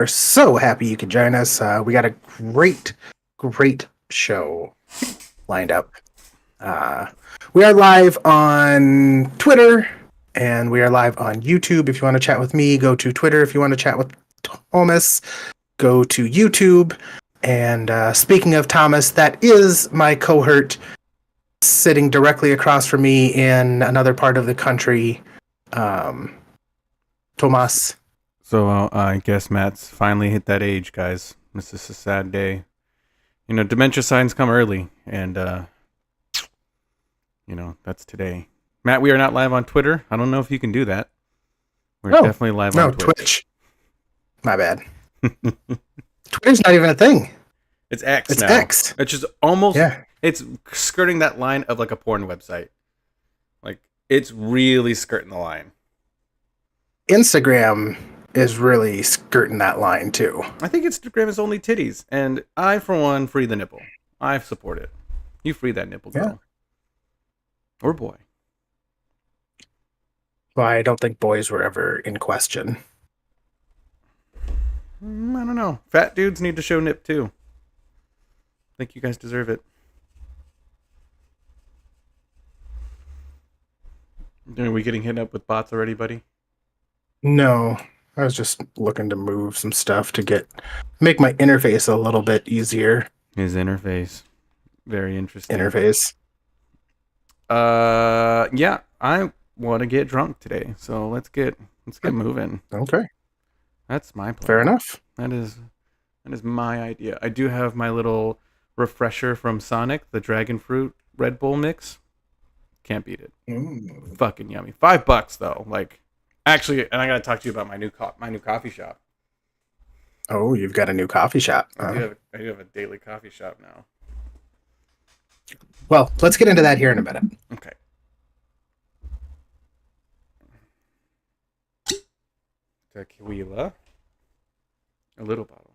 We're so happy you could join us. We got a great show lined up. We are live on Twitter and we are live on YouTube. If you want to chat with me, go to Twitter. If you want to chat with Thomas, go to YouTube. And speaking of Thomas, that is my cohort sitting directly across from me in another part of the country. Tomas. So I guess Matt's finally hit that age, guys. This is a sad day. You know, dementia signs come early, and that's today. Matt, we are not live on Twitter. I don't know if you can do that. We're definitely live on Twitch. My bad. Twitter's not even a thing. It's X It's now. X. It's just almost, It's skirting that line of like a porn website. Like, it's really skirting the line. Instagram is really skirting that line too. I think Instagram is only titties, and I, for one, free the nipple. I support it. You free that nipple, girl. Or boy. Well, I don't think boys were ever in question. I don't know. Fat dudes need to show nip too. I think you guys deserve it. Are we getting hit up with bots already, buddy? No. I was just looking to move some stuff to make my interface a little bit easier. His interface. Very interesting. Interface. Yeah, I want to get drunk today, so let's get moving. Okay. That's my plan. Fair enough. That is my idea. I do have my little refresher from Sonic, the Dragon Fruit Red Bull mix. Can't beat it. Fucking yummy. $5 though. Like, actually, and I gotta talk to you about my new coffee shop. Oh, you've got a new coffee shop. I do have a daily coffee shop now. Well, let's get into that here in a minute. Okay. Tequila. A little bottle.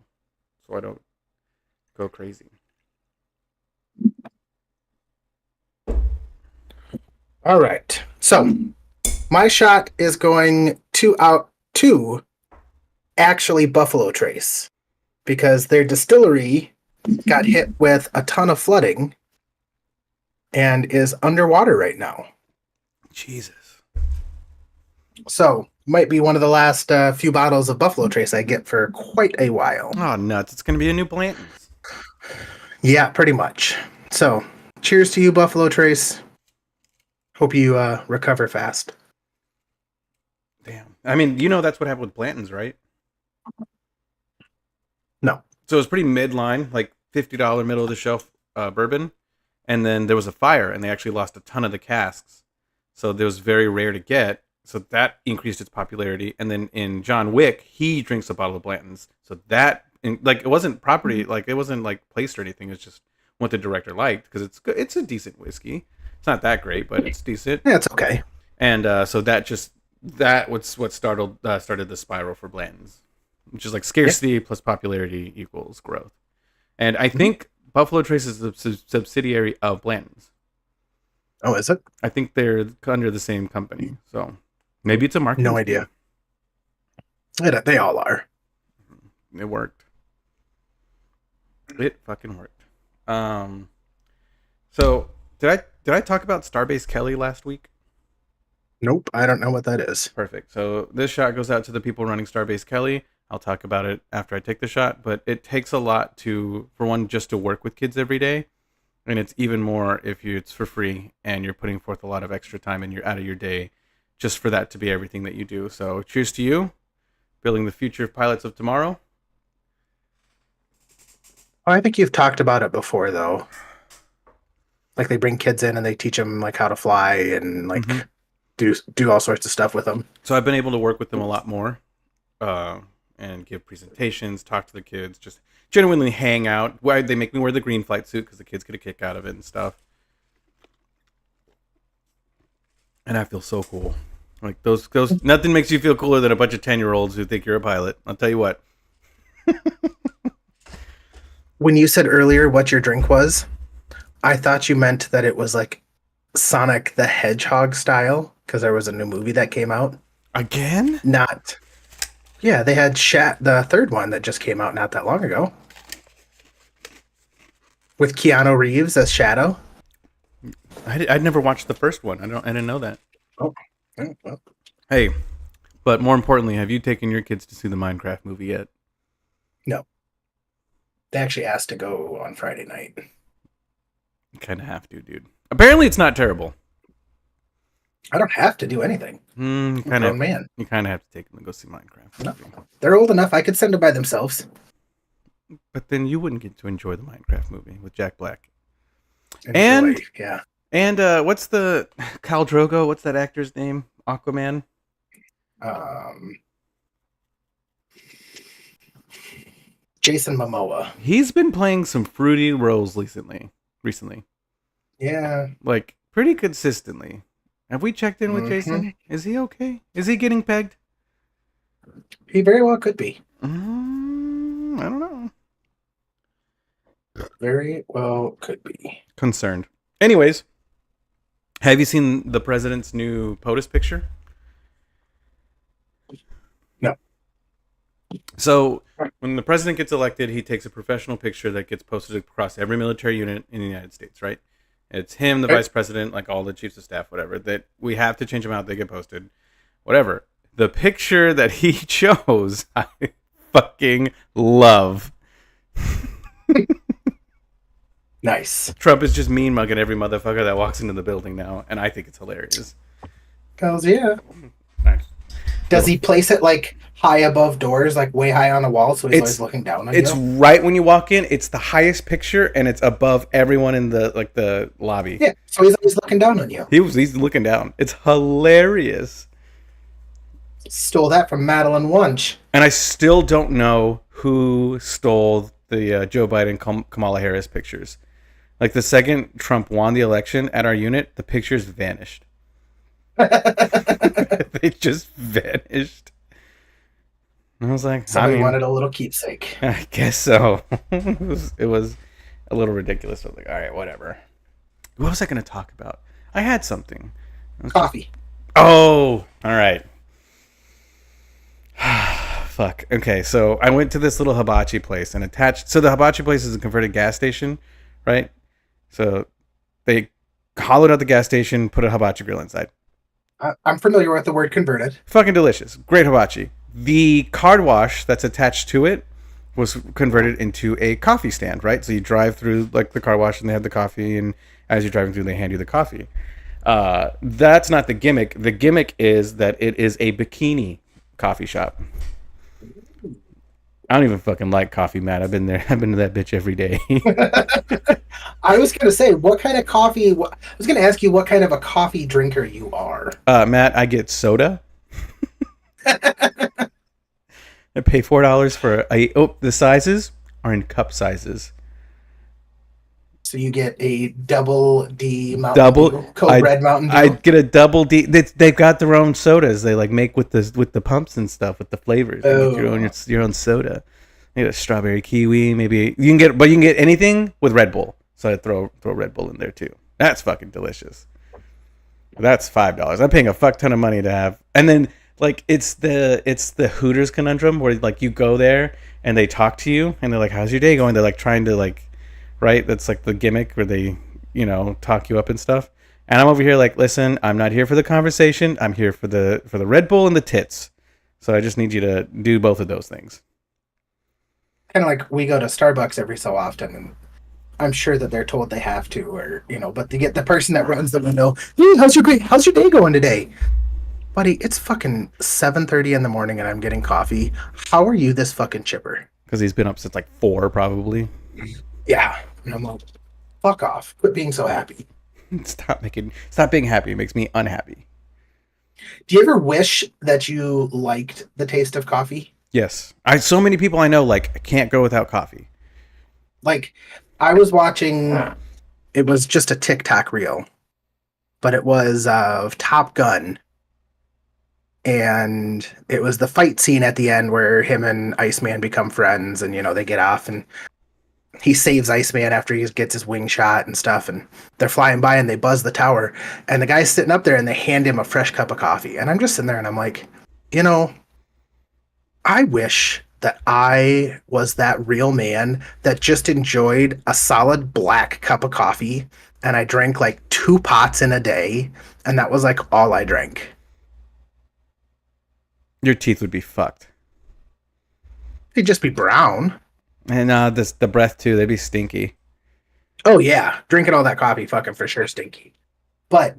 So I don't go crazy. All right. So, my shot is going to actually Buffalo Trace because their distillery got hit with a ton of flooding and is underwater right now. Jesus. So, might be one of the last few bottles of Buffalo Trace I get for quite a while. Oh, nuts. It's going to be a new Blanton's. Yeah, pretty much. So, cheers to you, Buffalo Trace. Hope you recover fast. Damn. I mean, that's what happened with Blanton's, right? No. So it was pretty midline, like $50 middle of the shelf bourbon. And then there was a fire, and they actually lost a ton of the casks. So it was very rare to get. So that increased its popularity. And then in John Wick, he drinks a bottle of Blanton's. So that, it wasn't property, like it wasn't like placed or anything. It's just what the director liked because it's good. It's a decent whiskey. It's not that great, but it's decent. Yeah, it's okay. And so that was what started the spiral for Blanton's, which is like scarcity plus popularity equals growth. And I think Buffalo Trace is a subsidiary of Blanton's. Oh, is it? I think they're under the same company. So maybe it's a marketing. No idea. They all are. It worked. It fucking worked. So did I talk about Starbase Kelly last week? Nope, I don't know what that is. Perfect. So this shot goes out to the people running Starbase Kelly. I'll talk about it after I take the shot, but it takes a lot for one, just to work with kids every day. And it's even more if it's for free and you're putting forth a lot of extra time and you're out of your day just for that to be everything that you do. So cheers to you, building the future of pilots of tomorrow. Oh, I think you've talked about it before, though. Like they bring kids in and they teach them like how to fly and like do all sorts of stuff with them. So I've been able to work with them a lot more and give presentations, talk to the kids, just genuinely hang out. Why they make me wear the green flight suit because the kids get a kick out of it and stuff. And I feel so cool. Like those nothing makes you feel cooler than a bunch of 10-year-olds who think you're a pilot. I'll tell you what. When you said earlier what your drink was, I thought you meant that it was like Sonic the Hedgehog style because there was a new movie that came out. Again? Not. Yeah, they had the third one that just came out not that long ago with Keanu Reeves as Shadow. I'd never watched the first one. I didn't know that. Oh, well, Hey, but more importantly, have you taken your kids to see the Minecraft movie yet? no. They actually asked to go on Friday night. You kind of have to, dude. Apparently, it's not terrible. I don't have to do anything. You I'm a grown man. You kind of have to take them to go see Minecraft. No. They're old enough. I could send them by themselves. But then you wouldn't get to enjoy the Minecraft movie with Jack Black. Enjoy. Yeah. And what's the Khal Drogo? What's that actor's name? Aquaman. Jason Momoa. He's been playing some fruity roles recently. Yeah. Like pretty consistently. Have we checked in with Jason? Is he okay? Is he getting pegged? He very well could be. I don't know. Very well could be. Concerned. Anyways, have you seen the president's new POTUS picture? No. So when the president gets elected, he takes a professional picture that gets posted across every military unit in the United States, right? It's him, the vice president, like all the chiefs of staff, whatever. That we have to change them out. They get posted. Whatever. The picture that he chose, I fucking love. Nice. Trump is just mean mugging every motherfucker that walks into the building now, and I think it's hilarious. Hells yeah. Nice. Does he place it like high above doors, like way high on the wall, so he's always looking down on you? It's right when you walk in. It's the highest picture, and it's above everyone in the lobby. Yeah, so he's always looking down on you. He's looking down. It's hilarious. Stole that from Madeline Wunsch. And I still don't know who stole the Joe Biden Kamala Harris pictures. Like the second Trump won the election at our unit, the pictures vanished. They just vanished. And I was like, Somebody wanted a little keepsake. I guess so. It was a little ridiculous. I was like, all right, whatever. What was I going to talk about? I had something. Coffee. Oh, all right. Fuck. Okay, so I went to this little hibachi place and attached. So the hibachi place is a converted gas station, right? So they hollowed out the gas station, put a hibachi grill inside. I'm familiar with the word converted. Fucking delicious. Great hibachi. The car wash that's attached to it was converted into a coffee stand, right? So you drive through like the car wash and they have the coffee, and as you're driving through, they hand you the coffee. That's not the gimmick. The gimmick is that it is a bikini coffee shop. I don't even fucking like coffee, Matt. I've been there. I've been to that bitch every day. I was going to say, what kind of coffee? I was going to ask you what kind of a coffee drinker you are. Matt, I get soda. I pay $4 for the sizes are in cup sizes. So you get a double D Mountain Dew, Code Red Mountain Dew. I get a double D. They've got their own sodas. They like make with the pumps and stuff with the flavors. You make your own soda. You get a strawberry kiwi. Maybe you can get anything with Red Bull. So I throw Red Bull in there too. That's fucking delicious. That's $5. I'm paying a fuck ton of money to have. And then like it's the Hooters conundrum where like you go there and they talk to you and they're like, "How's your day going?" They're like trying to like. Right, that's like the gimmick where they, talk you up and stuff. And I'm over here like, listen, I'm not here for the conversation. I'm here for the Red Bull and the tits. So I just need you to do both of those things. Kind of like we go to Starbucks every so often, and I'm sure that they're told they have to, or but to get the person that runs the window, hey, how's your day going today, buddy? It's fucking 7:30 in the morning, and I'm getting coffee. How are you this fucking chipper? Because he's been up since like 4 probably. Yeah, and I'm like, fuck off. Quit being so happy. Stop being happy. It makes me unhappy. Do you ever wish that you liked the taste of coffee? Yes. So many people I know, like, I can't go without coffee. Like, I was watching, it was just a TikTok reel, but it was of Top Gun. And it was the fight scene at the end where him and Iceman become friends, and, they get off, and he saves Iceman after he gets his wing shot and stuff, and they're flying by and they buzz the tower, and the guy's sitting up there and they hand him a fresh cup of coffee, and I'm just sitting there and I'm like, I wish that I was that real man that just enjoyed a solid black cup of coffee and I drank like 2 pots in a day and that was like all I drank. Your teeth would be fucked. It'd just be brown. And the breath too, they'd be stinky. Oh yeah, drinking all that coffee fucking for sure stinky. But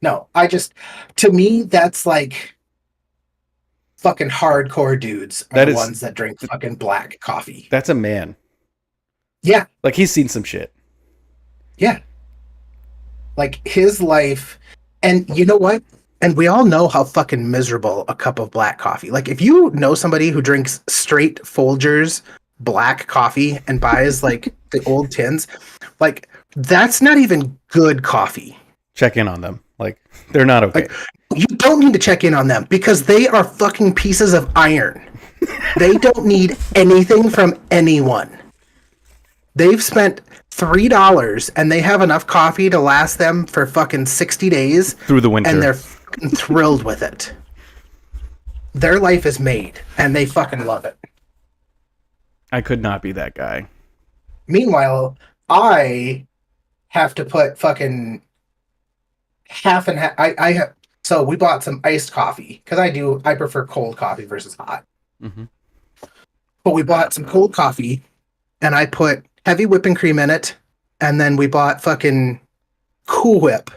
no, to me that's like fucking hardcore dudes are That the is- ones that drink fucking black coffee. That's a man. Yeah, Like he's seen some shit. yeah. Like his life, and you know what? And we all know how fucking miserable a cup of black coffee. Like if you know somebody who drinks straight Folgers black coffee and buys like the old tins, like that's not even good coffee. Check in on them. Like they're not okay. Like, you don't need to check in on them because they are fucking pieces of iron. They don't need anything from anyone. They've spent $3 and they have enough coffee to last them for fucking 60 days Through the winter. and they're fucking thrilled with it. Their life is made and they fucking love it. I could not be that guy. Meanwhile, I have to put fucking half and half. I have, so we bought some iced coffee because I prefer cold coffee versus hot. Mm-hmm. But we bought some cold coffee and I put heavy whipping cream in it. And then we bought fucking Cool Whip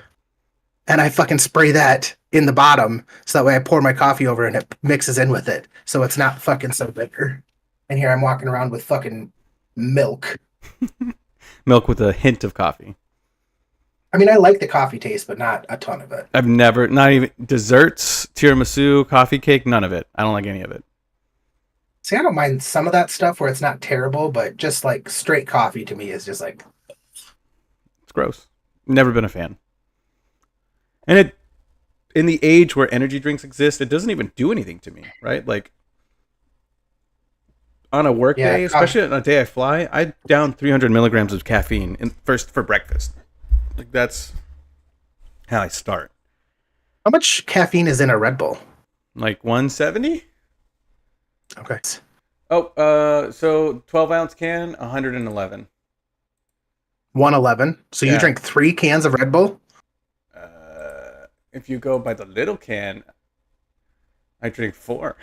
and I fucking spray that in the bottom. So that way I pour my coffee over and it mixes in with it. So it's not fucking so bitter. And here I'm walking around with fucking milk. Milk with a hint of coffee. I mean, I like the coffee taste, but not a ton of it. I've never, not even desserts, tiramisu, coffee cake, none of it. I don't like any of it. See, I don't mind some of that stuff where it's not terrible, but just like straight coffee to me is just like, It's gross. Never been a fan. And it, in the age where energy drinks exist, it doesn't even do anything to me, right? Like on a work Yeah, day, especially on a day I fly, I down 300 milligrams of caffeine first for breakfast. Like that's how I start. how much caffeine is in a Red Bull? Like 170. Okay. Oh, so 12-ounce can, 111. 111. So you Yeah. drink 3 cans of Red Bull? If you go by the little can, I drink 4.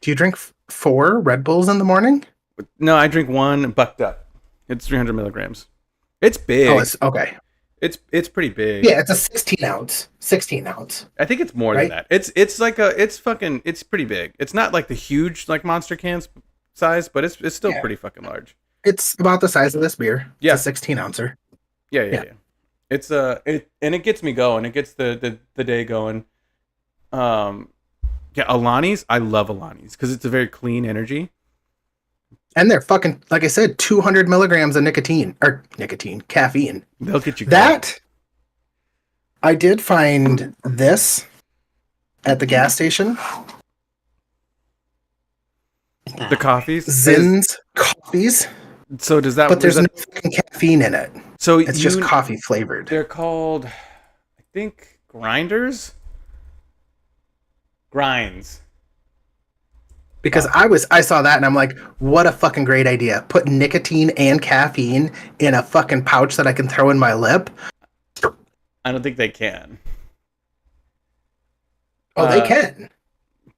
Do you drink 4 Red Bulls in the morning? No, I drink 1 bucked up. It's 300 milligrams. It's big. Oh, it's okay. It's pretty big. Yeah, it's a 16 ounce. 16 ounce. I think it's more Right? than that. It's pretty big. It's not like the huge like monster cans size, but it's still Yeah. pretty fucking large. It's about the size of this beer. It's Yeah. a 16 ouncer. Yeah. It's and it gets me going. It gets the day going. Yeah, Alani's. I love Alani's because it's a very clean energy. And they're fucking, like I said, 200 milligrams of caffeine. They'll get you going. That, I did find this at the gas station. The coffees. Zinn's coffees, So does that? but there's does no that- fucking caffeine in it. So It's just coffee flavored. They're called, I think, grinders. Grinds. Because I saw that and I'm like, what a fucking great idea. Put nicotine and caffeine in a fucking pouch that I can throw in my lip. I don't think they can. Oh, they can.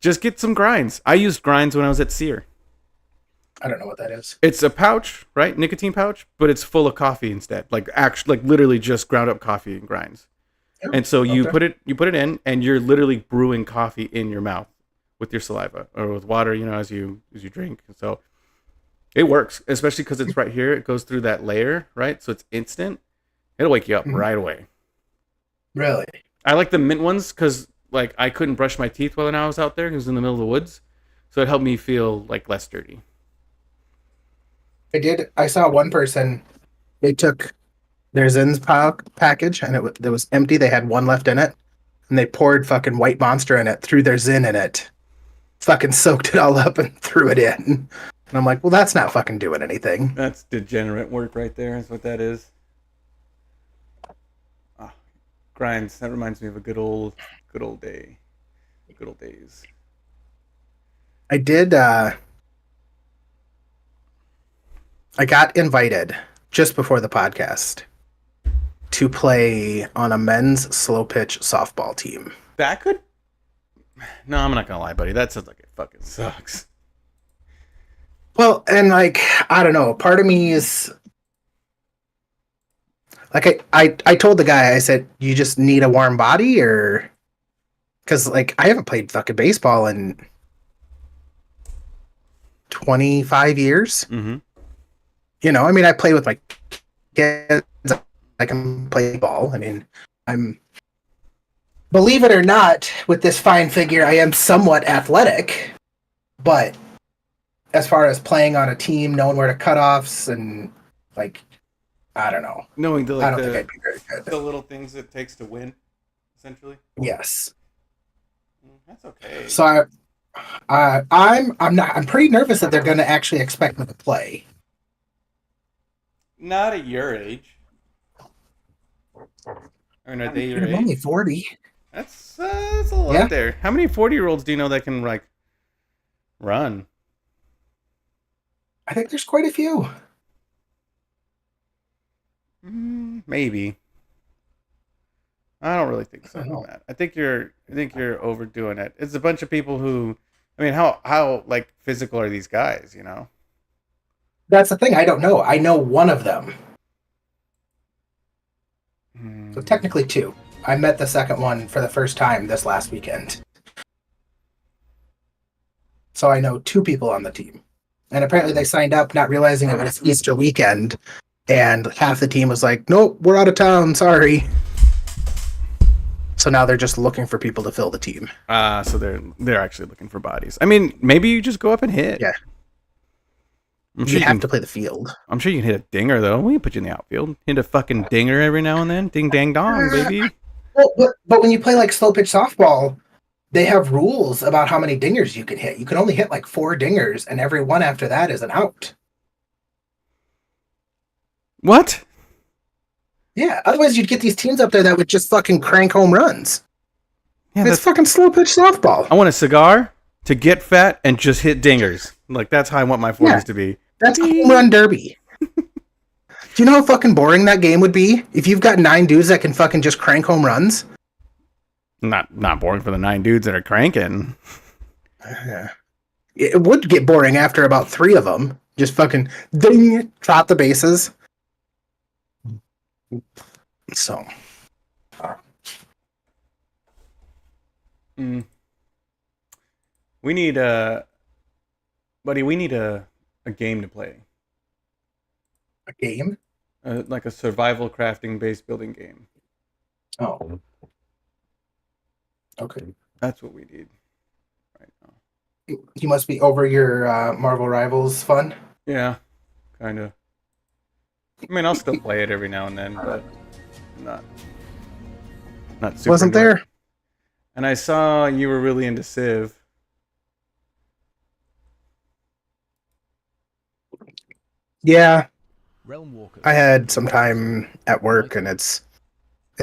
Just get some grinds. I used grinds when I was at Sear. I don't know what that is. It's a pouch, right? Nicotine pouch, but it's full of coffee instead. Like actually, like literally just ground up coffee and grinds. Oh, And so you okay. put it in, and you're literally brewing coffee in your mouth with your saliva or with water, as you drink. So it works, especially because it's right here. It goes through that layer, right? So it's instant. It'll wake you up Mhm. right away. Really? I like the mint ones because like I couldn't brush my teeth while I was out there. It was in the middle of the woods, so it helped me feel like less dirty. I saw one person, they took their Zinn's package and it was empty. They had one left in it. And they poured fucking White Monster in it, threw their Zinn in it, fucking soaked it all up and threw it in. And I'm like, well, that's not fucking doing anything. That's degenerate work right there. Is what that is. Grinds. That reminds me of a good old day. Good old days. I did. I got invited just before the podcast to play on a men's slow pitch softball team. That could. No, I'm not gonna lie, buddy. That sounds like it fucking sucks. Well, and like, I don't know. Part of me is like, I told the guy, I said, you just need a warm body, or because like I haven't played fucking baseball in 25 years. Mm-hmm. You know, I mean, I play with my kids. I can play ball. I mean, I'm, believe it or not, with this fine figure, I am somewhat athletic, but as far as playing on a team, knowing where to cutoffs and like, I don't know. Knowing I don't think I'd be very good. the little things it takes to win, essentially. Yes. That's okay. So I'm pretty nervous that they're going to actually expect me to play. Not at your age. Or are they your I'm age? only 40. That's a lot Yeah. there. How many 40-year-olds do you know that can like run? I think there's quite a few. Maybe. I don't really think so, I don't know. Matt. I think you're overdoing it. It's a bunch of people who, I mean, how like physical are these guys? You know. That's the thing. I don't know. I know one of them. So technically two. I met the second one for the first time this last weekend. So I know two people on the team. And apparently they signed up not realizing it was Easter weekend. And half the team was like, nope, we're out of town. Sorry. So now they're just looking for people to fill the team. So they're actually looking for bodies. I mean, maybe you just go up and hit. Yeah. I'm sure You you have can, to play the field. I'm sure you can hit a dinger though. We can put you in the outfield. Hit a fucking dinger every now and then. Ding dang dong, baby. Well, but when you play like slow pitch softball, they have rules about how many dingers you can hit. You can only hit like 4 dingers, and every one after that is an out. What? Yeah, otherwise you'd get these teams up there that would just fucking crank home runs. Yeah, It's fucking slow pitch softball. I want a cigar to get fat and just hit dingers. Like that's how I want my 40s Yeah. to be. That's a home run derby. Do you know how fucking boring that game would be if you've got 9 dudes that can fucking just crank home runs? Not boring for the 9 dudes that are cranking. Yeah. It would get boring after about 3 of them. Just fucking ding, trot the bases. So, We need buddy. We need a game to play. a game? Like a survival crafting based building game. Oh. Okay. That's what we need right now. You must be over your Marvel Rivals fun. Yeah, kind of. I mean, I'll still play it every now and then, but not super. Wasn't into it. there? And I saw you were really into Civ. Yeah, Realmwalkers. I had some time at work, and it's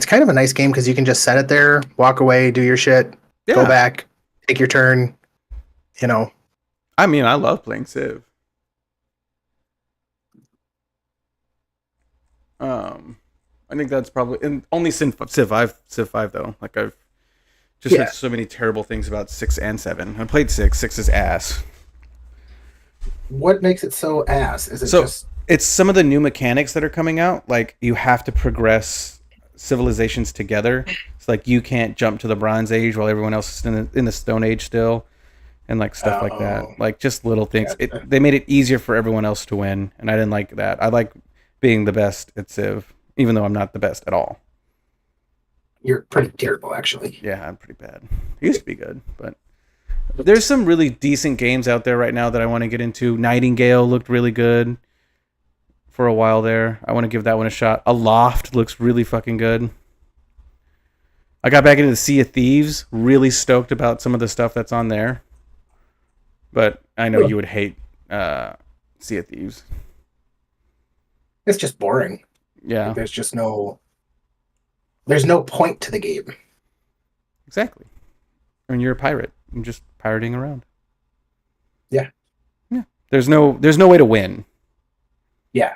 kind of a nice game because you can just set it there, walk away, do your shit, go back, take your turn. You know. I mean, I love playing Civ. I think that's probably and only Civ 5 though. Like I've just heard so many terrible things about 6 and 7. I played 6. 6 is ass. What makes it so ass? Is it just it's some of the new mechanics that are coming out. Like you have to progress civilizations together. It's like you can't jump to the Bronze Age while everyone else is in the Stone Age still, and like stuff like that. Like just little things. They made it easier for everyone else to win, and I didn't like that. I like being the best at Civ, even though I'm not the best at all. You're pretty terrible, actually. Yeah, I'm pretty bad. I used to be good, but there's some really decent games out there right now that I want to get into. Nightingale looked really good for a while there. I want to give that one a shot. Aloft looks really fucking good. I got back into the Sea of Thieves. Really stoked about some of the stuff that's on there. But I know you would hate Sea of Thieves. It's just boring. Yeah. Like, there's no point to the game. Exactly. and you're a pirate. You're just pirating around. Yeah. Yeah. There's no way to win. Yeah.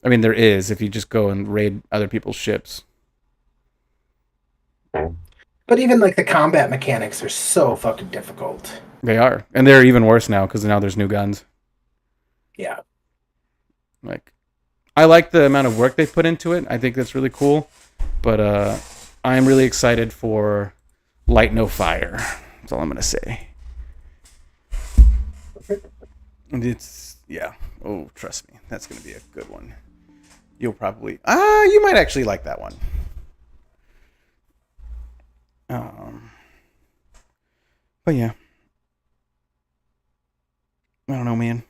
I mean, there is if you just go and raid other people's ships. But even like the combat mechanics are so fucking difficult. They are, and they're even worse now because now there's new guns. Yeah. Like, I like the amount of work they put into it. I think that's really cool. But I'm really excited for Light No Fire. That's all I'm gonna say. And it's Oh, trust me, that's gonna be a good one. You'll probably you might actually like that one. But yeah, I don't know, man.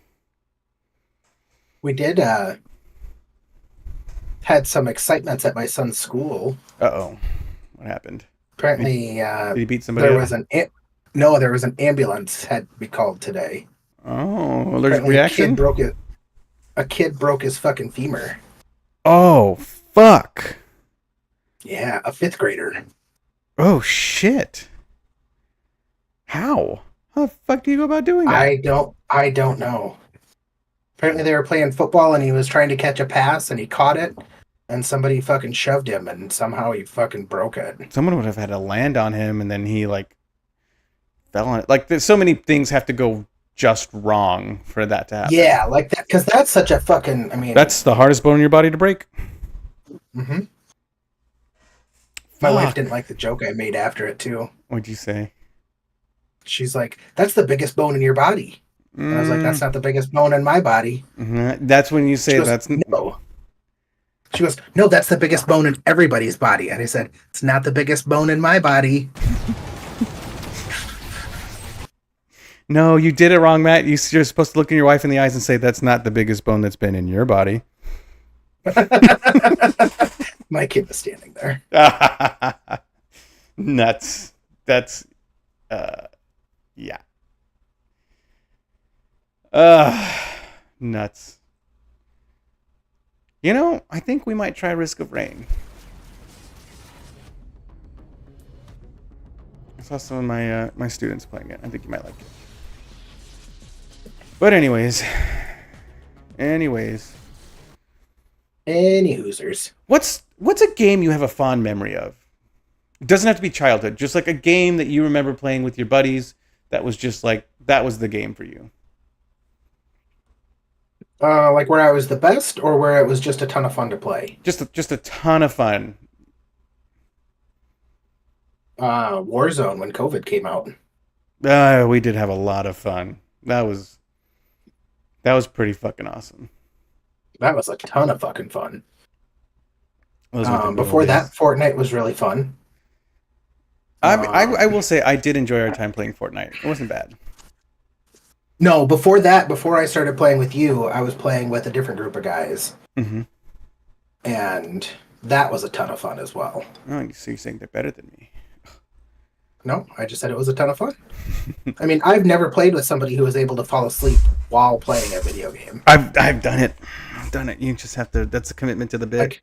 We did had some excitements at my son's school. Uh-oh. What happened? Apparently, Did he beat somebody there up? was there was an ambulance had to be called today. Oh, allergic Apparently reaction? A kid broke his fucking femur. Oh, fuck. Yeah, a 5th grader. Oh, shit. How? How the fuck do you go about doing that? I don't know. Apparently they were playing football and he was trying to catch a pass and he caught it and somebody fucking shoved him and somehow he fucking broke it. Someone would have had to land on him and then he like fell on it. Like there's so many things have to go just wrong for that to happen. Yeah, like that, because that's such a fucking, I mean. That's the hardest bone in your body to break. Mm-hmm. My wife didn't like the joke I made after it too. What'd you say? She's like, that's the biggest bone in your body. And I was like, that's not the biggest bone in my body. Mm-hmm. That's when you say goes, that's... No. She goes, no, that's the biggest bone in everybody's body. And I said, it's not the biggest bone in my body. No, you did it wrong, Matt. You're supposed to look in your wife in the eyes and say, that's not the biggest bone that's been in your body. My kid was standing there. Nuts. That's... yeah. Nuts. You know, I think we might try Risk of Rain. I saw some of my students playing it. I think you might like it. But anyways. Any Hoosers. What's a game you have a fond memory of? It doesn't have to be childhood. Just like a game that you remember playing with your buddies that was just like, that was the game for you. Like where I was the best or where it was just a ton of fun to play? Just a ton of fun. Warzone when COVID came out. We did have a lot of fun. That was pretty fucking awesome. That was a ton of fucking fun. Before that, Fortnite was really fun. I will say I did enjoy our time playing Fortnite. It wasn't bad. No, before that, before I started playing with you, I was playing with a different group of guys. Mm-hmm. And that was a ton of fun as well. Oh, so you're saying they're better than me. No, I just said it was a ton of fun. I mean, I've never played with somebody who was able to fall asleep while playing a video game. I've done it. I've done it. You just have to, that's a commitment to the bit. Like,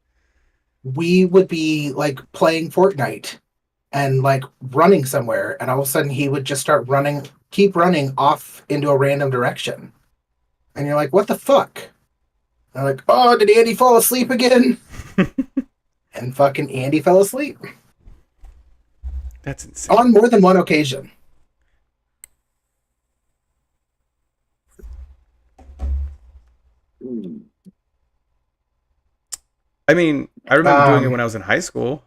we would be like playing Fortnite and like running somewhere, and all of a sudden he would just start keep running off into a random direction. And you're like, what the fuck? And I'm like, oh, did Andy fall asleep again? And fucking Andy fell asleep. That's insane. On more than one occasion. I mean, I remember doing it when I was in high school.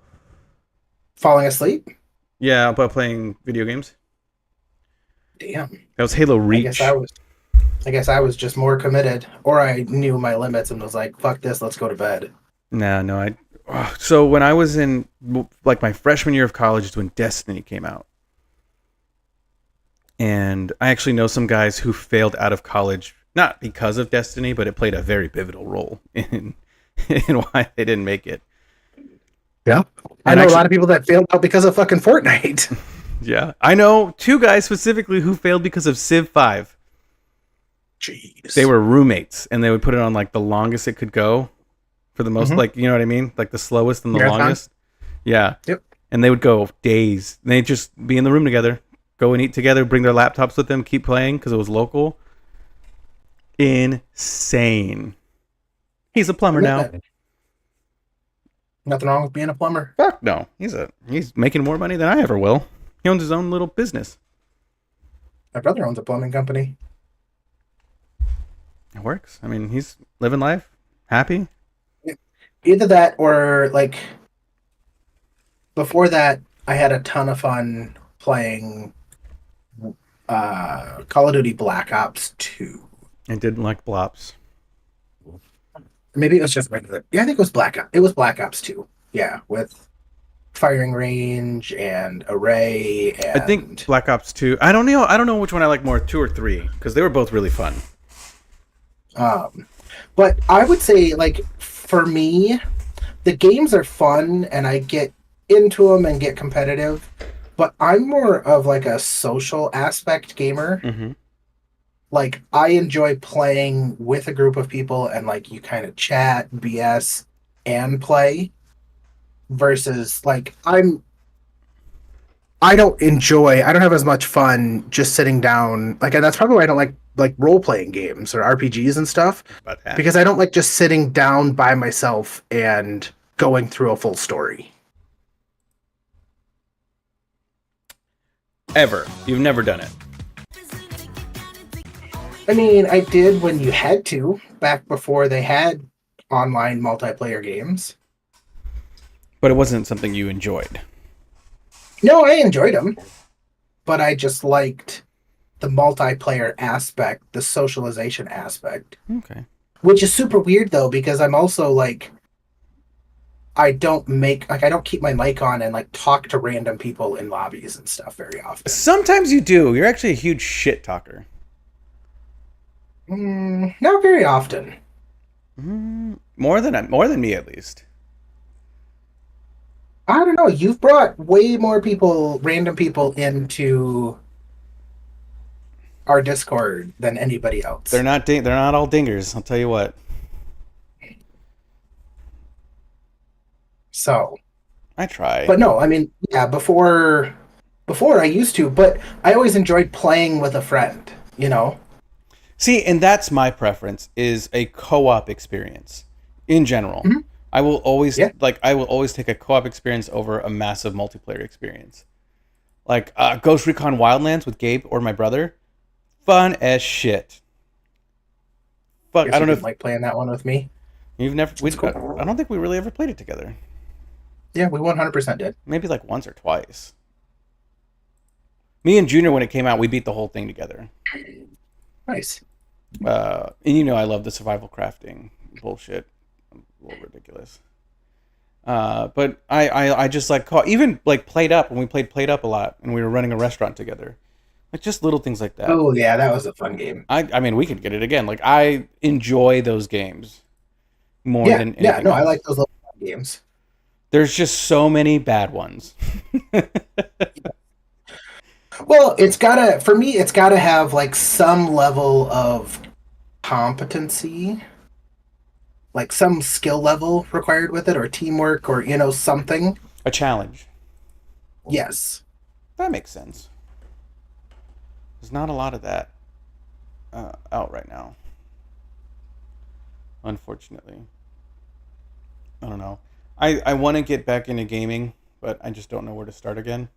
Falling asleep? Yeah, but playing video games. Damn. That was Halo Reach. I guess I was just more committed, or I knew my limits and was like, fuck this, let's go to bed. No. So when I was in like my freshman year of college is when Destiny came out. And I actually know some guys who failed out of college, not because of Destiny, but it played a very pivotal role in why they didn't make it. Yeah. I know a lot of people that failed out because of fucking Fortnite. Yeah. I know 2 guys specifically who failed because of Civ 5. Jeez. They were roommates and they would put it on like the longest it could go for the most, like, you know what I mean? Like the slowest and the longest. Yeah. Yep. And they would go days. They'd just be in the room together go and eat together, bring their laptops with them, keep playing because it was local. Insane. He's a plumber now. Nothing wrong with being a plumber. Fuck no. He's making more money than I ever will. He owns his own little business. My brother owns a plumbing company. It works. I mean, he's living life, happy. Either that or like before that, I had a ton of fun playing Call of Duty Black Ops 2. I didn't like blops. Maybe it was just regular. Yeah, I think it was Black Ops. It was Black Ops 2. Yeah, with firing range and array. And... I think Black Ops 2. I don't know which one I like more, 2 or 3, because they were both really fun. But I would say, like, for me, the games are fun and I get into them and get competitive, but I'm more of like a social aspect gamer. Mm-hmm. Like, I enjoy playing with a group of people and like you kind of chat, BS, and play versus like I don't have as much fun just sitting down. Like, and that's probably why I don't like role-playing games or RPGs and stuff, because I don't like just sitting down by myself and going through a full story. Ever. You've never done it. I mean, I did when you had to, back before they had online multiplayer games. But it wasn't something you enjoyed. No, I enjoyed them, but I just liked the multiplayer aspect, the socialization aspect. Okay. Which is super weird though, because I'm also like, I don't keep my mic on and like talk to random people in lobbies and stuff very often. Sometimes you do. You're actually a huge shit talker. Not very often. More than me at least. I don't know. You've brought way more random people into our Discord than anybody else. They're not all dingers, I'll tell you what. So I try. But no, I mean, yeah, before I used to, but I always enjoyed playing with a friend, you know? See, and that's my preference, is a co-op experience in general. Mm-hmm. I will always take a co-op experience over a massive multiplayer experience. Like Ghost Recon Wildlands with Gabe or my brother, fun as shit. Fuck, I don't know if like playing that one with me. You've never. Cool. I don't think we really ever played it together. Yeah, we 100% did. Maybe like once or twice. Me and Junior, when it came out, we beat the whole thing together. Nice. And you know I love the survival crafting bullshit. A little ridiculous. But I just like even like Played Up, when we played Played Up a lot and we were running a restaurant together. Like just little things like that. Oh yeah, that was a fun game. I mean we could get it again. Like I enjoy those games more than anything else. I like those little fun games. There's just so many bad ones. Well, it's gotta have like some level of competency, like some skill level required with it, or teamwork, or something. A challenge. Yes. That makes sense. There's not a lot of that out right now. Unfortunately. I don't know. I want to get back into gaming, but I just don't know where to start again.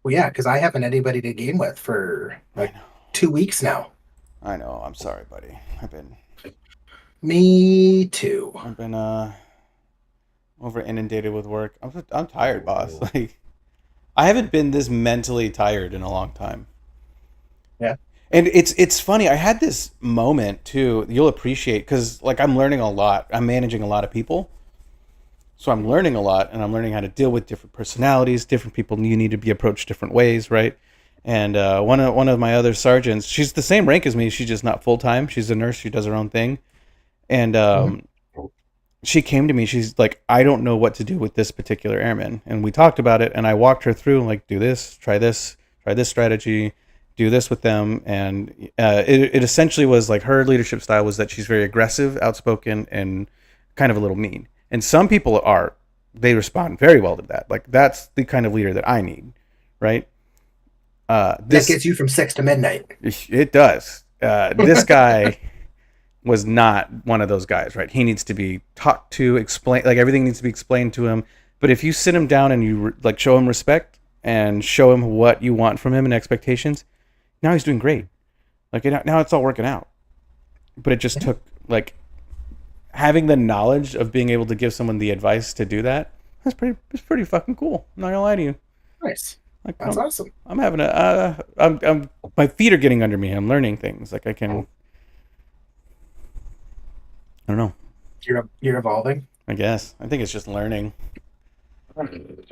Well, yeah, because I haven't anybody to game with for like 2 weeks now. I know. I'm sorry, buddy. Me too. I've been over inundated with work. I'm tired, boss. Like, I haven't been this mentally tired in a long time. Yeah. And it's funny. I had this moment too. You'll appreciate, because like I'm learning a lot. I'm managing a lot of people, so I'm learning a lot, and I'm learning how to deal with different personalities, different people. You need to be approached different ways, right? And one of my other sergeants, she's the same rank as me. She's just not full time. She's a nurse. She does her own thing, and she came to me. She's like, I don't know what to do with this particular airman, and we talked about it. And I walked her through, like, do this, try this strategy. Do this with them, and it essentially was like her leadership style was that she's very aggressive, outspoken, and kind of a little mean. And some people are they respond very well to that. Like that's the kind of leader that I need, right? That This gets you from 6 to midnight. it does. This guy was not one of those guys, right? He needs to be talked to, explain, like everything needs to be explained to him. But if you sit him down and you like show him respect and show him what you want from him and expectations, now he's doing great. Like now it's all working out. But it just took like having the knowledge of being able to give someone the advice to do that. It's pretty fucking cool. I'm not gonna lie to you. Nice. Like That's awesome. I'm having I'm my feet are getting under me. I'm learning things. Like I don't know. You're evolving. I guess. I think it's just learning.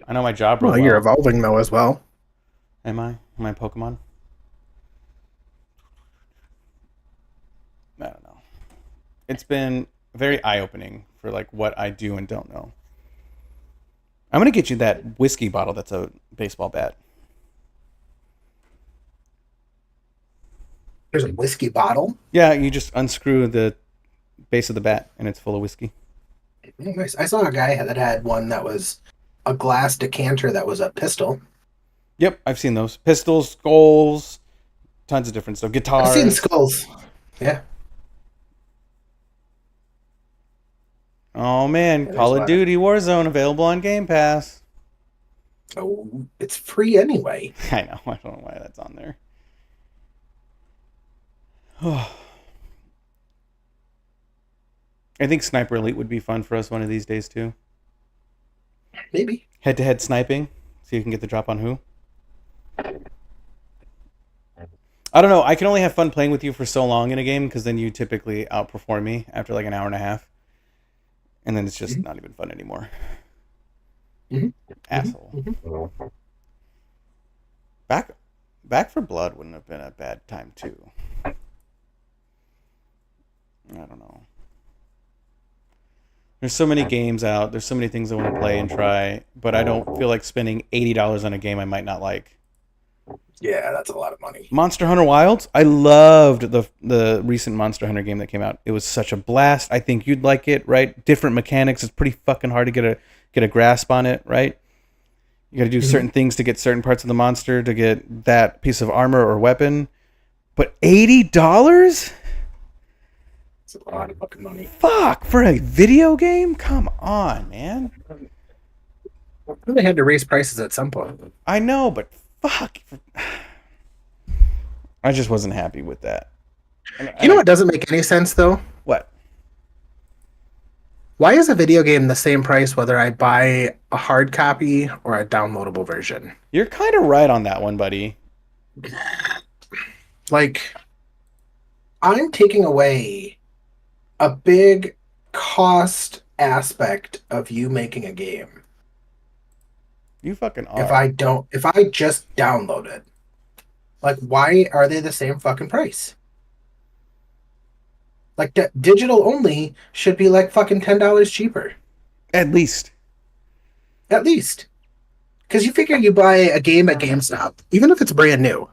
I know my job Well, real you're well. evolving though as well. Am I? Am I Pokemon? I don't know. It's been very eye-opening for like what I do and don't know. I'm gonna get you that whiskey bottle that's a baseball bat. There's a whiskey bottle. Yeah, you just unscrew the base of the bat and it's full of whiskey. Oh, nice. I saw a guy that had one that was a glass decanter that was a pistol. Yep, I've seen those. Pistols, skulls, tons of different stuff. I've seen Guitars. skulls. Yeah. Oh man, Yeah, Call there's a of lot Duty Warzone available on Game Pass. Oh, it's free anyway. I know. I don't know why that's on there. I think Sniper Elite would be fun for us one of these days too. Maybe. Head-to-head sniping. See who can get the drop on who. I don't know. I can only have fun playing with you for so long in a game because then you typically outperform me after like an hour and a half. And then it's just not even fun anymore. Mhm. Asshole. Mhm. Back for Blood wouldn't have been a bad time too. I don't know. There's so many games out. There's so many things I want to play and try, but I don't feel like spending $80 on a game I might not like. Yeah, that's a lot of money. Monster Hunter Wilds. I loved the recent Monster Hunter game that came out. It was such a blast. I think you'd like it, right? Different mechanics. It's pretty fucking hard to get a grasp on it, right? You got to do certain things to get certain parts of the monster to get that piece of armor or weapon. But $80? It's a lot of fucking money. Fuck, for a video game? Come on, man. They had to raise prices at some point. I know, but fuck. I just wasn't happy with that. You know what doesn't make any sense though? What? Why is a video game the same price whether I buy a hard copy or a downloadable version? You're kind of right on that one, buddy. Like, I'm taking away a big cost aspect of you making a game. You fucking are. If I just download it, like, why are they the same fucking price? Like, digital only should be like fucking $10 cheaper. At least. At least. Because you figure you buy a game at GameStop, even if it's brand new,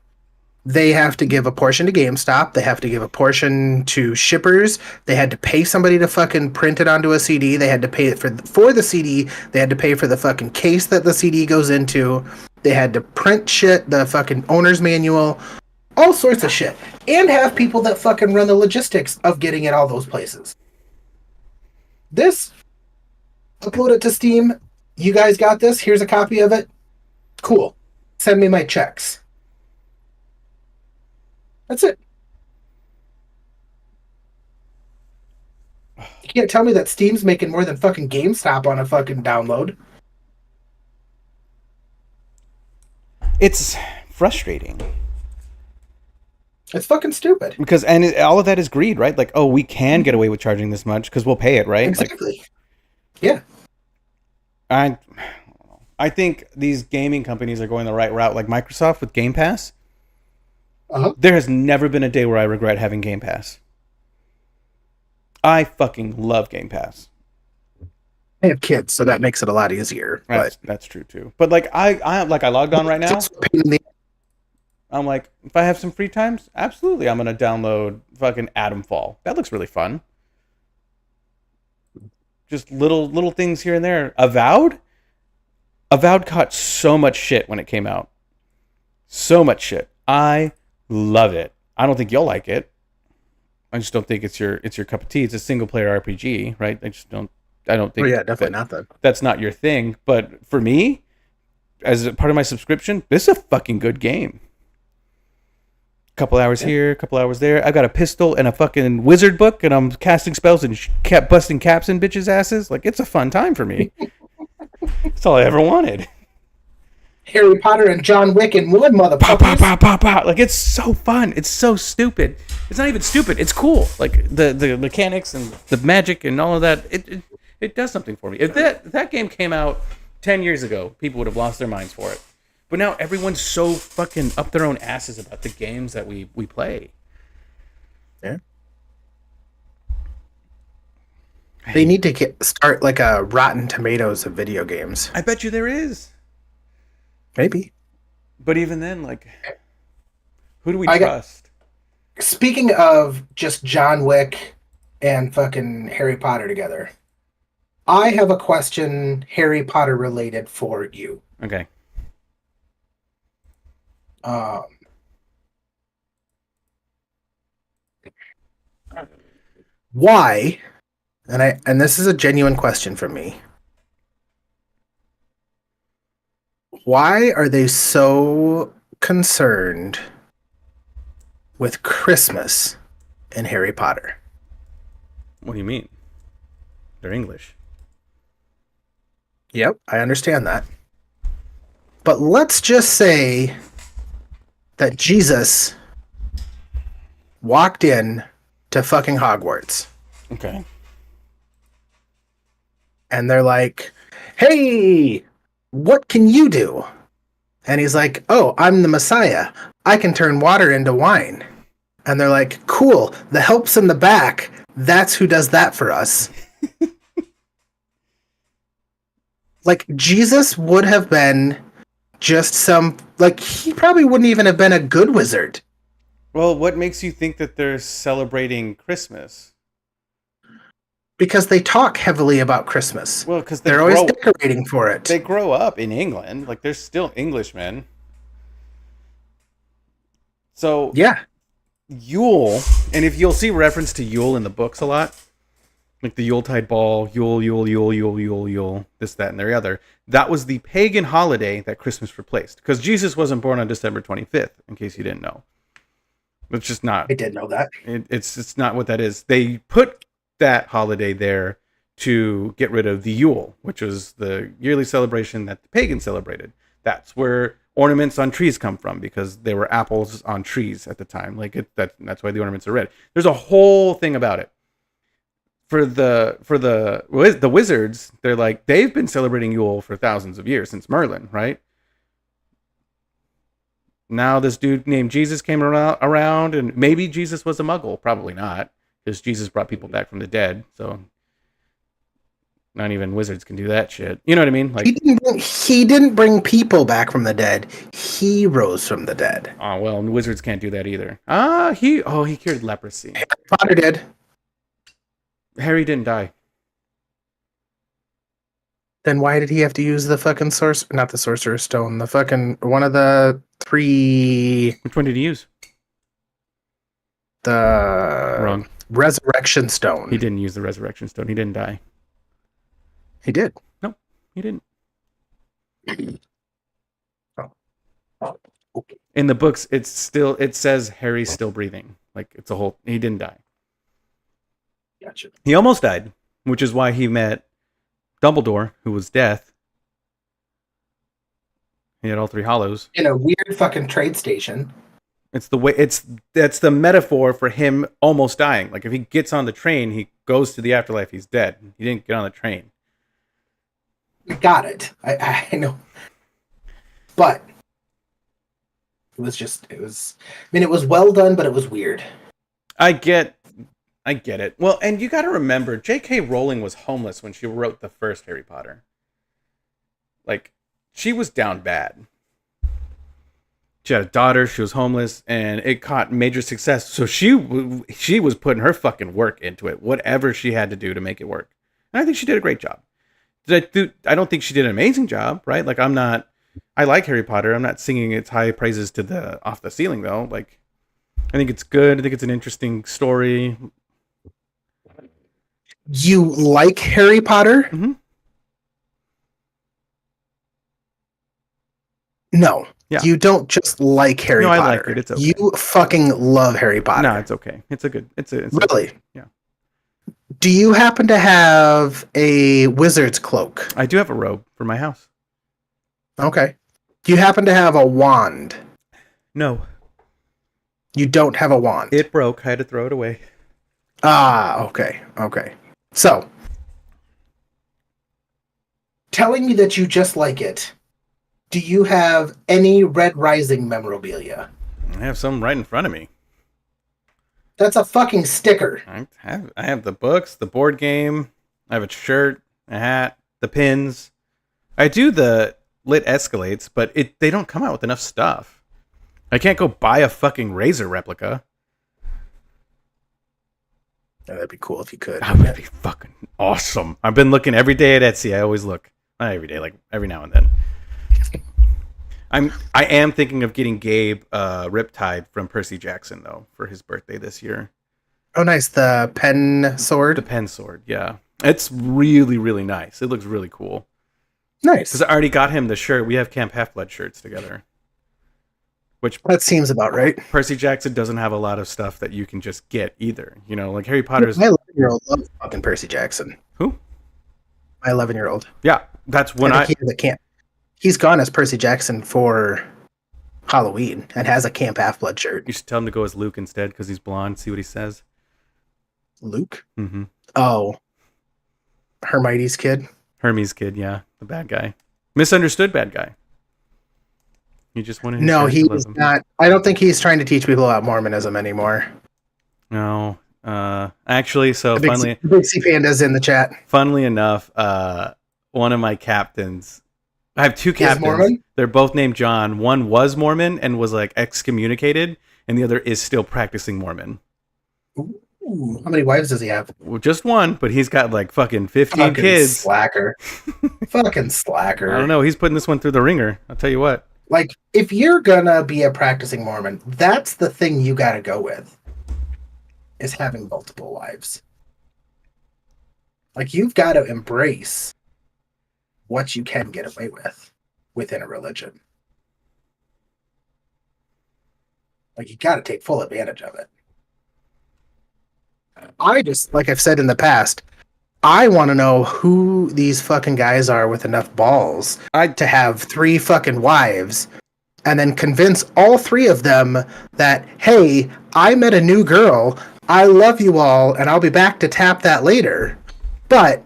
they have to give a portion to GameStop. They have to give a portion to shippers. They had to pay somebody to fucking print it onto a CD. They had to pay it for the CD. They had to pay for the fucking case that the CD goes into. They had to print shit, the fucking owner's manual, all sorts of shit. And have people that fucking run the logistics of getting it all those places. This, upload it to Steam. You guys got this. Here's a copy of it. Cool. Send me my checks. That's it. You can't tell me that Steam's making more than fucking GameStop on a fucking download. It's frustrating. It's fucking stupid. Because, all of that is greed, right? Like, oh, we can get away with charging this much because we'll pay it, right? Exactly. Like, yeah. I think these gaming companies are going the right route, like Microsoft with Game Pass. Uh-huh. There has never been a day where I regret having Game Pass. I fucking love Game Pass. I have kids, so that makes it a lot easier. That's true too. But like I logged on right now. I'm like, if I have some free times, absolutely, I'm gonna download fucking Atomfall. That looks really fun. just little things here and there. Avowed caught so much shit when it came out. So much shit. I love it. I don't think you'll like it. I just don't think it's your cup of tea. It's a single player RPG, right? I don't think. Oh, yeah, definitely not that. That's not your thing. But for me, as a part of my subscription, this is a fucking good game. Couple hours here, couple hours there. I've got a pistol and a fucking wizard book, and I'm casting spells and kept busting caps in bitches' asses. Like, it's a fun time for me. That's all I ever wanted. Harry Potter and John Wick and one Pow, pow, motherfuckers. pow, pow, pow. Like, it's so fun. It's so stupid. It's not even stupid. It's cool. Like, the mechanics and the magic and all of that, it does something for me. If that game came out 10 years ago, people would have lost their minds for it. But now everyone's so fucking up their own asses about the games that we play. Yeah. They need to start like a Rotten Tomatoes of video games. I bet you there is. Maybe. But even then, like, who do we trust? Speaking of just John Wick and fucking Harry Potter together, I have a question Harry Potter related for you. Okay. Why? And this is a genuine question from me. Why are they so concerned with Christmas in Harry Potter? What do you mean? They're English. Yep, I understand that. But let's just say that Jesus walked in to fucking Hogwarts. Okay. And they're like, hey, what can you do? And he's like, oh, I'm the Messiah. I can turn water into wine. And they're like, cool, the help's in the back. That's who does that for us. Like, Jesus would have been just some, like, he probably wouldn't even have been a good wizard. Well, what makes you think that they're celebrating Christmas? Because they talk heavily about Christmas. Well, because they're always decorating for it. They grow up in England. Like, they're still Englishmen. So, yeah. Yule, and if you'll see reference to Yule in the books a lot, like the Yuletide ball, Yule, this, that, and the other, that was the pagan holiday that Christmas replaced. Because Jesus wasn't born on December 25th, in case you didn't know. It's just not. I did know that. It's not what that is. They put that holiday there to get rid of the Yule, which was the yearly celebration that the pagans celebrated. That's where ornaments on trees come from, because there were apples on trees at the time. Like that's why the ornaments are red. There's a whole thing about it. For the wizards, they're like, they've been celebrating Yule for thousands of years, since Merlin, right? Now this dude named Jesus came around, and maybe Jesus was a muggle. Probably not, because Jesus brought people back from the dead. So not even wizards can do that shit. You know what I mean? Like, he didn't bring people back from the dead. He rose from the dead. Oh, well, wizards can't do that either. He cured leprosy. Harry Potter did. Harry didn't die. Then why did he have to use the fucking not the Sorcerer's Stone, the fucking one of the 3... Which one did he use? The Wrong. Resurrection Stone. He didn't use the Resurrection Stone. He didn't die. He did. No, he didn't. Oh, okay. In the books, it says Harry's still breathing. Like, it's a whole. He didn't die. Gotcha. He almost died, which is why he met Dumbledore, who was death. He had all 3 hollows in a weird fucking trade station. That's the metaphor for him almost dying. Like, if he gets on the train, he goes to the afterlife. He's dead. He didn't get on the train. Got it. I know, but it was well done, but it was weird. I get it. Well, and you got to remember, J.K. Rowling was homeless when she wrote the first Harry Potter. Like, she was down bad. She had a daughter. She was homeless, and it caught major success. So she was putting her fucking work into it, whatever she had to do to make it work. And I think she did a great job. I don't think she did an amazing job, right? Like I like Harry Potter. I'm not singing its high praises to the off the ceiling though. Like I think it's good. I think it's an interesting story. You like Harry Potter? Mhm. No. Yeah. You don't just like Harry No, Potter. I like it. It's okay. You fucking love Harry Potter. No, it's okay. It's a good. It's Really? Okay. Yeah. Do you happen to have a wizard's cloak? I do have a robe for my house. Okay. Do you happen to have a wand? No, You don't have a wand. it broke. I had to throw it away. Okay. Okay. So, telling me that you just like it, do you have any Red Rising memorabilia? I have some right in front of me. That's a fucking sticker. I have the books, the board game. I have a shirt, a hat, the pins. I do the lit escalates, but they don't come out with enough stuff. I can't go buy a fucking Razor replica. Oh, that'd be cool if you could. That would be fucking awesome. I've been looking every day at Etsy. I always look. Not every day, like every now and then. I am thinking of getting Gabe Riptide from Percy Jackson though for his birthday this year. Oh, nice. The pen sword. The pen sword, yeah. It's really, really nice. It looks really cool. Nice. Because I already got him the shirt. We have Camp Half-Blood shirts together. Which That seems about right. Percy Jackson doesn't have a lot of stuff that you can just get either. You know, like Harry Potter's. My 11-year-old loves fucking Percy Jackson. Who? My 11-year-old. Yeah, that's when I think he has a camp. He's gone as Percy Jackson for Halloween and has a Camp Half-Blood shirt. You should tell him to go as Luke instead because he's blonde. See what he says. Luke? Mm-hmm. Oh. Hermione's kid? Hermes kid, yeah. The bad guy. Misunderstood bad guy. He just wanted his No, parents he to love is him. not. I don't think he's trying to teach people about Mormonism anymore. No. Actually, so Big C Panda's in the chat. funnily enough, one of my captains, I have two captains. Mormon? They're both named John. One was Mormon and was like excommunicated, and the other is still practicing Mormon. Ooh, how many wives does he have? Well, just one, but he's got like fucking 15 Fucking kids. slacker. Fucking slacker. I don't know. He's putting this one through the ringer. I'll tell you what. Like, if you're gonna be a practicing Mormon, that's the thing you gotta go with. Is having multiple wives. Like, you've got to embrace what you can get away with within a religion. Like, you got to take full advantage of it. I just, like I've said in the past, I want to know who these fucking guys are with enough balls to have 3 fucking wives and then convince all 3 of them that, hey, I met a new girl, I love you all, and I'll be back to tap that later. But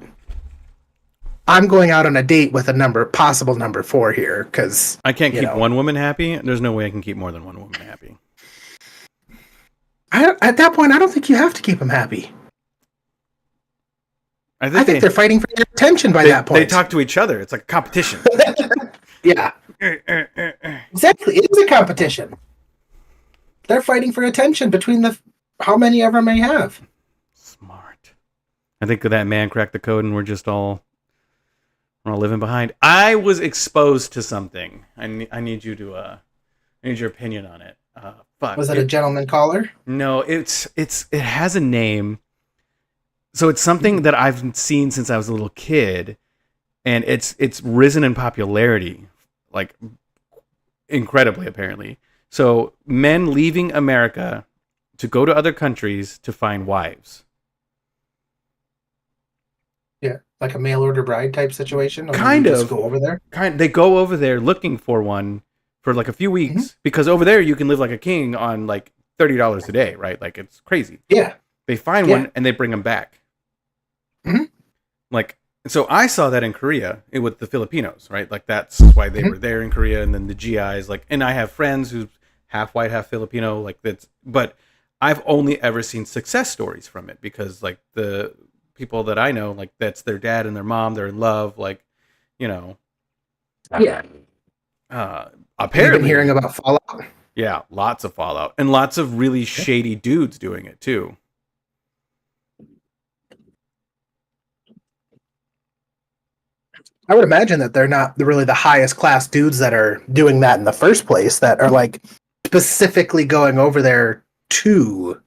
I'm going out on a date with a possible number 4 here, because I can't keep one woman happy. There's no way I can keep more than one woman happy. At that point, I don't think you have to keep them happy. I think they're fighting for your attention by that point. They talk to each other. It's like a competition. Yeah. Exactly. It is a competition. They're fighting for attention between how many ever may have. Smart. I think that man cracked the code and we're all living behind. I was exposed to something. I need you to I need your opinion on it. Was it a gentleman caller? No, it has a name. So it's something that I've seen since I was a little kid, and it's risen in popularity, like incredibly apparently. So men leaving America to go to other countries to find wives. Yeah, like a mail order bride type situation. Or Kind of. just go over there. They go over there looking for one for like a few weeks because over there you can live like a king on like $30 a day, right? Like it's crazy. Yeah. They find one and they bring them back. Mm-hmm. Like, so I saw that in Korea with the Filipinos, right? Like that's why they were there in Korea, and then the GIs, like, and I have friends who's half white, half Filipino, like that's. But I've only ever seen success stories from it because, like, the people that I know, like that's their dad and their mom, they're in love, like, you know. Yeah. Apparently, you've been hearing about Fallout. Yeah, lots of Fallout and lots of really shady dudes doing it too. I would imagine that they're not really the highest class dudes that are doing that in the first place, that are like specifically going over there to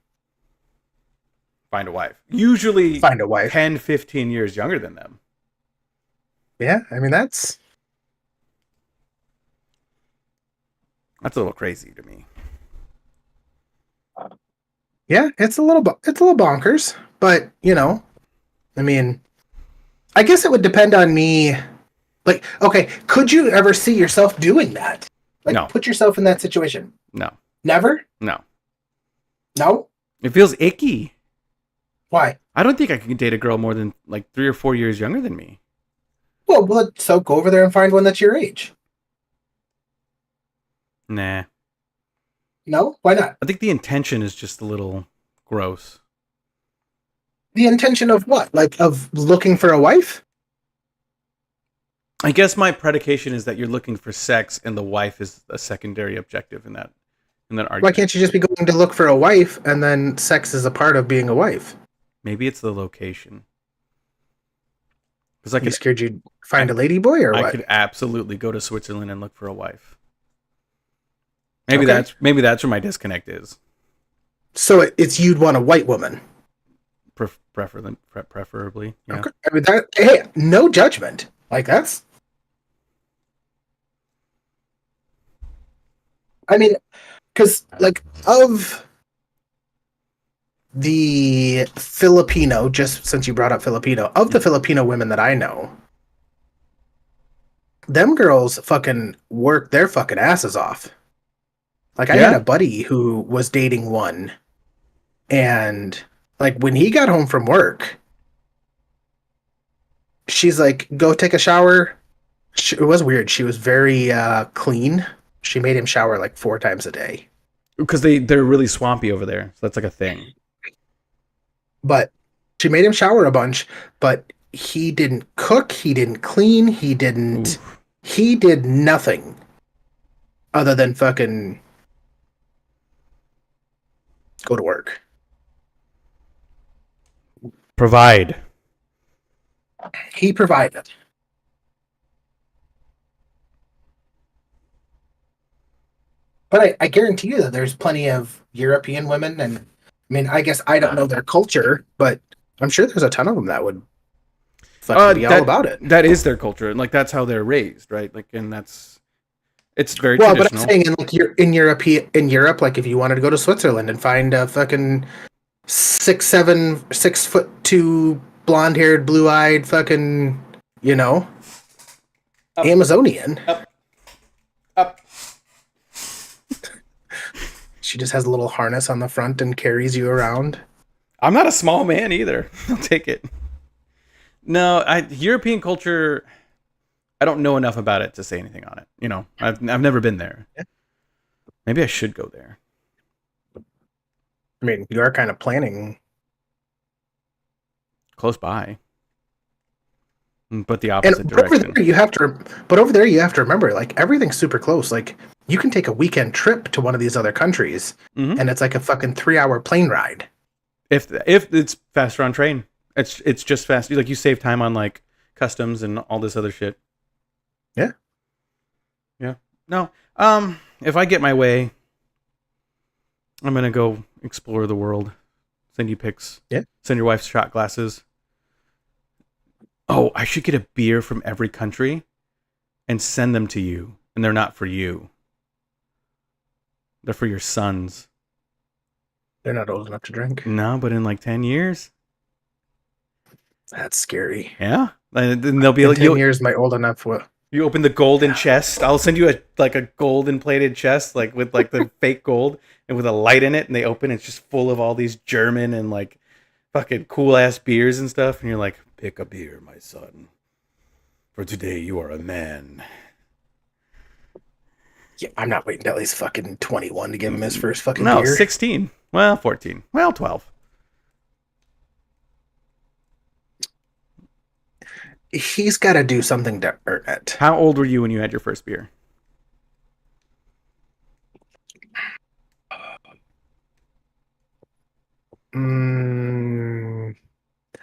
Find a wife. Usually find a wife. 10, 15 years younger than them. Yeah, I mean that's That's a little crazy to me. yeah, it's a little bonkers, but you know, I mean, I guess it would depend on me. Like, okay, could you ever see yourself doing that? Like, No. put yourself in that situation. No. Never? No. No? It feels icky. Why? I don't think I can date a girl more than like 3 or 4 years younger than me. Well, so go over there and find one that's your age. Nah. No? Why not? I think the intention is just a little gross. The intention of what? Like, of looking for a wife? I guess my predication is that you're looking for sex and the wife is a secondary objective in that argument. Why can't you just be going to look for a wife and then sex is a part of being a wife? Maybe it's the location. Because You scared you'd find a lady boy or I what? could absolutely go to Switzerland and look for a wife. Maybe Okay. that's where my disconnect is. So it's you'd want a white woman. Preferably. Yeah. Okay. I mean, hey, no judgment. Like that's. I mean, because like of the Filipino, just since you brought up Filipino, of the Filipino women that I know, them girls fucking work their fucking asses off. Like I had a buddy who was dating one, and like when he got home from work, she's like, "Go take a shower." It was weird. She was very clean. She made him shower like 4 times a day. Because they're really swampy over there. So that's like a thing. But she made him shower a bunch, but he didn't cook, he didn't clean, he did nothing other than fucking go to work. Provide. He provided. But I guarantee you that there's plenty of European women, and I mean, I guess I don't know their culture, but I'm sure there's a ton of them that would fucking be all about it. That is their culture, and like that's how they're raised, right? Like, and it's very well, traditional. but I'm saying in Europe, like if you wanted to go to Switzerland and find a fucking 6'7", 6'2", blonde-haired, blue-eyed, fucking, you know, Amazonian. Up. She just has a little harness on the front and carries you around. I'm not a small man either. I'll take it. No, European culture, I don't know enough about it to say anything on it. You know, I've never been there. Yeah. Maybe I should go there. I mean, you are kind of planning Close by. But the opposite direction. Over there you have to remember, like everything's super close. Like you can take a weekend trip to one of these other countries, and it's like a fucking 3-hour plane ride. If it's faster on train, it's just fast. Like you save time on like customs and all this other shit. Yeah. Yeah. No. If I get my way, I'm gonna go explore the world. Send you pics. Yeah. Send your wife shot glasses. Oh, I should get a beer from every country and send them to you. And they're not for you. They're for your sons. They're not old enough to drink. No, but in like 10 years. That's scary. Yeah. And then they'll be like 10 years, my old enough. You open the golden chest. I'll send you a golden plated chest, like with like the fake gold and with a light in it, and they open. It's just full of all these German and like fucking cool ass beers and stuff. And you're like, pick a beer, my son. For today, you are a man. Yeah, I'm not waiting till he's fucking 21 to give him his first fucking beer. No, 16. Well, 14. Well, 12. He's got to do something to earn it. How old were you when you had your first beer?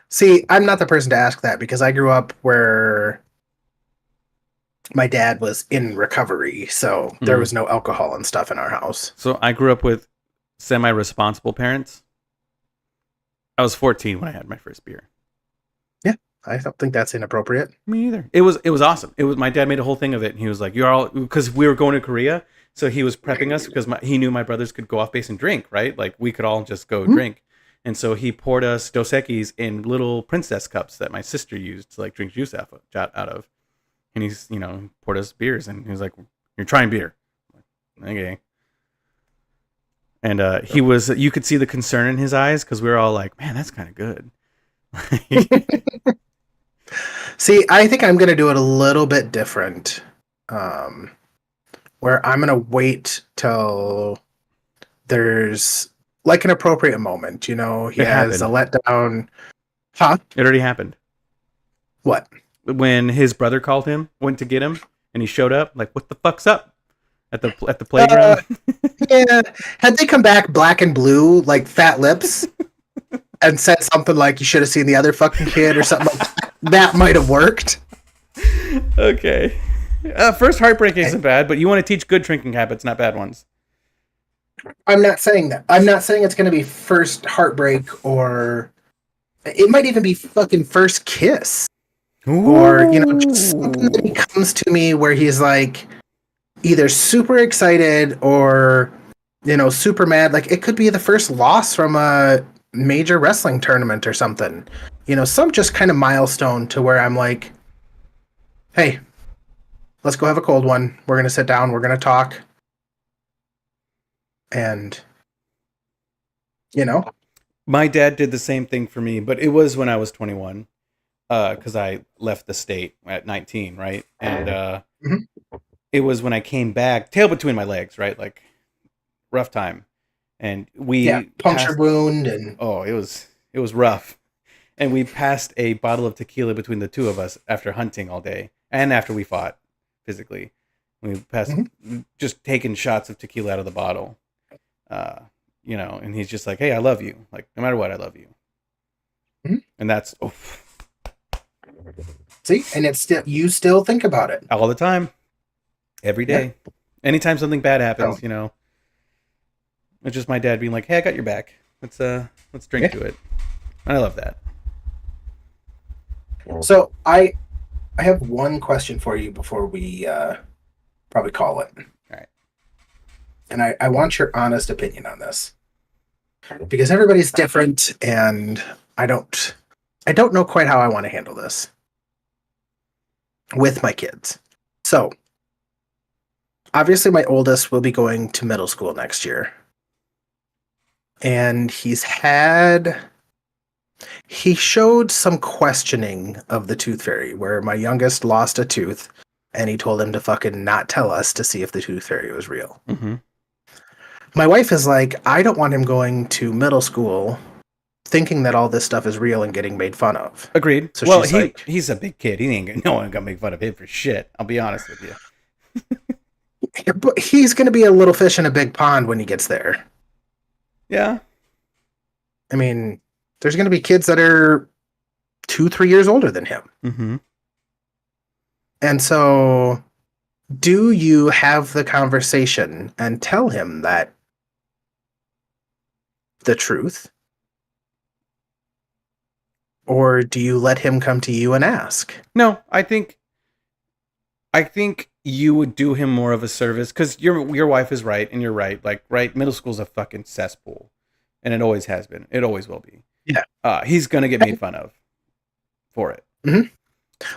See, I'm not the person to ask that because I grew up where my dad was in recovery, so there was no alcohol and stuff in our house. So I grew up with semi-responsible parents. I was 14 when I had my first beer. Yeah, I don't think that's inappropriate. Me either. It was awesome. It was, my dad made a whole thing of it, and he was like, "You're all," because we were going to Korea, so he was prepping us because he knew my brothers could go off base and drink, right? Like we could all just go drink, and so he poured us Dos Equis in little princess cups that my sister used to like drink juice out of, and he's poured us beers, and he was like, "You're trying beer." I'm like, okay. And he was, you could see the concern in his eyes because we were all like, "Man, that's kind of good." See, I think I'm going to do it a little bit different. Where I'm going to wait till there's like an appropriate moment. He It has a letdown. Huh? It already happened. What? When his brother called him, went to get him, and he showed up, like, "What the fuck's up?" At the playground. Yeah. Had they come back black and blue, like fat lips, and said something like, "You should have seen the other fucking kid," or something like that might have worked. Okay. First heartbreak isn't bad, but you want to teach good drinking habits, not bad ones. I'm not saying that. I'm not saying it's going to be first heartbreak, or it might even be fucking first kiss. Ooh. Or, just something that he comes to me where he's like either super excited or, super mad. Like it could be the first loss from a major wrestling tournament or something. Some just kind of milestone to where I'm like, hey, let's go have a cold one. We're going to sit down. We're going to talk. And, My dad did the same thing for me, but it was when I was 21. Because I left the state at 19, right? And it was when I came back, tail between my legs, right? Like rough time. And we puncture wound, and it was rough. And we passed a bottle of tequila between the two of us after hunting all day and after we fought physically. We passed just taking shots of tequila out of the bottle. And he's just like, "Hey, I love you. Like no matter what, I love you." And that's see, and it's still, you still think about it all the time, every day. Yeah. Anytime something bad happens, it's just my dad being like, "Hey, I got your back. Let's drink to it." And I love that. So I have one question for you before we probably call it. All right. And I want your honest opinion on this, because everybody's different, and I don't know quite how I want to handle this with my kids. So, obviously my oldest will be going to middle school next year. And he showed some questioning of the tooth fairy, where my youngest lost a tooth, and he told him to fucking not tell us to see if the tooth fairy was real. Mm-hmm. My wife is like, I don't want him going to middle school thinking that all this stuff is real and getting made fun of. Agreed. So well, he's a big kid. No one gonna make fun of him for shit. I'll be honest with you. But he's gonna be a little fish in a big pond when he gets there. Yeah. I mean, there's gonna be kids that are 2-3 years older than him. Mm-hmm. And so, do you have the conversation and tell him that the truth? Or do you let him come to you and ask? No, I think you would do him more of a service, because your wife is right, and you're right. Like, right, middle school's a fucking cesspool, and it always has been. It always will be. Yeah. He's gonna get made fun of for it. Mm-hmm.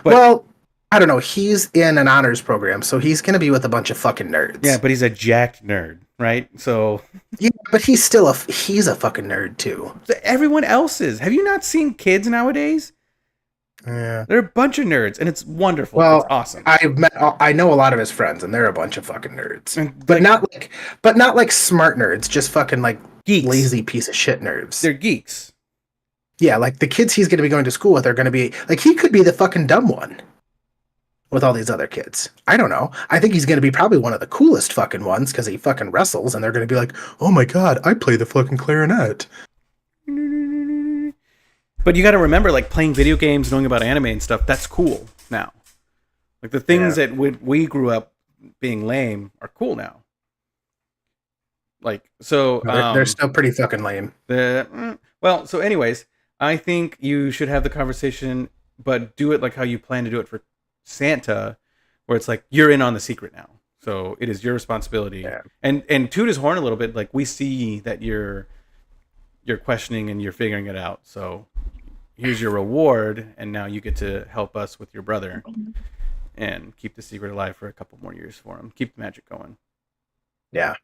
But, well, I don't know. He's in an honors program, so he's gonna be with a bunch of fucking nerds. Yeah, but he's a jacked nerd, right? So yeah, but he's a fucking nerd too. Everyone else is. Have you not seen kids nowadays? Yeah, they're a bunch of nerds, and it's wonderful. Well, it's awesome. I know a lot of his friends, and they're a bunch of fucking nerds. But not like smart nerds, just fucking like geeks. Lazy piece of shit nerds. They're geeks. Yeah, like the kids he's going to be going to school with are going to be like, he could be the fucking dumb one with all these other kids. I don't know. I think he's going to be probably one of the coolest fucking ones because he fucking wrestles, and they're going to be like, "Oh my god, I play the fucking clarinet." But you got to remember, like, playing video games, knowing about anime and stuff, that's cool now. Like the things that we grew up being lame are cool now. Like so, They're still pretty fucking lame. Well, so anyways, I think you should have the conversation, but do it like how you plan to do it for Santa, where it's like you're in on the secret now, so it is your responsibility. Yeah. And toot his horn a little bit, like we see that you're questioning and you're figuring it out. So here's your reward, and now you get to help us with your brother and keep the secret alive for a couple more years for him. Keep the magic going. Yeah.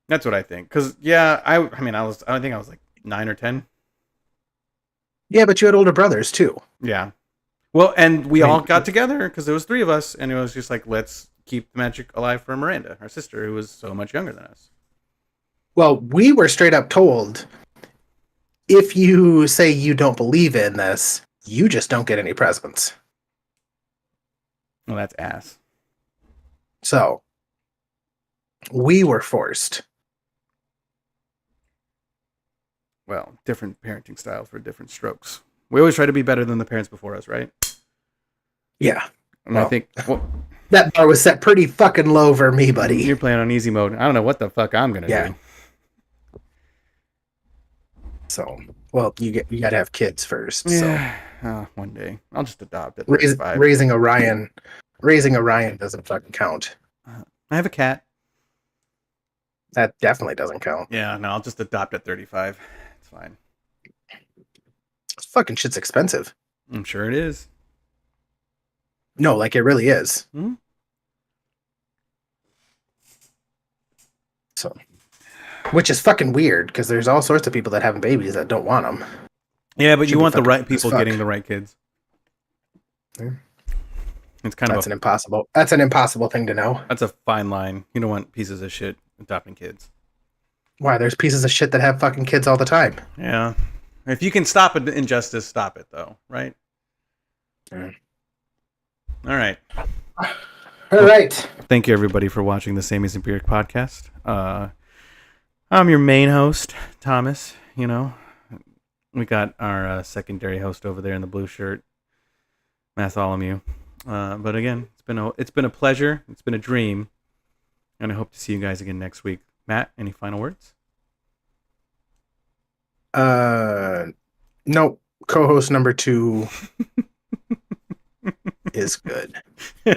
That's what I think. Because I think I was like 9 or 10. Yeah, but you had older brothers too. Yeah. Well, and we all got together because there was 3 of us, and it was just like, let's keep the magic alive for Miranda, our sister, who was so much younger than us. Well, we were straight up told, if you say you don't believe in this, you just don't get any presents. Well, that's ass. So we were forced. Well, different parenting styles for different strokes. We always try to be better than the parents before us, right? Yeah. And I think that bar was set pretty fucking low for me, buddy. You're playing on easy mode. I don't know what the fuck I'm gonna do. So, well, you gotta have kids first. Yeah. So. One day I'll just adopt it. Raising Orion doesn't fucking count. I have a cat. That definitely doesn't count. Yeah, no, I'll just adopt at 35. It's fine. This fucking shit's expensive. I'm sure it is. No, like it really is. Mm-hmm. So, which is fucking weird because there's all sorts of people that have babies that don't want them. Yeah, but you want the right people getting the right kids. Yeah. It's kind of That's an impossible thing to know. That's a fine line. You don't want pieces of shit adopting kids. Why? There's pieces of shit that have fucking kids all the time. Yeah. If you can stop an injustice, stop it though, right? Yeah. All right. All right. Thank you everybody for watching the Sammy's Empiric podcast. I'm your main host, Thomas. You know, we got our secondary host over there in the blue shirt, Bartholomew. But again, it's been a pleasure. It's been a dream, and I hope to see you guys again next week. Matt, any final words? Nope. Co-host number 2 is good.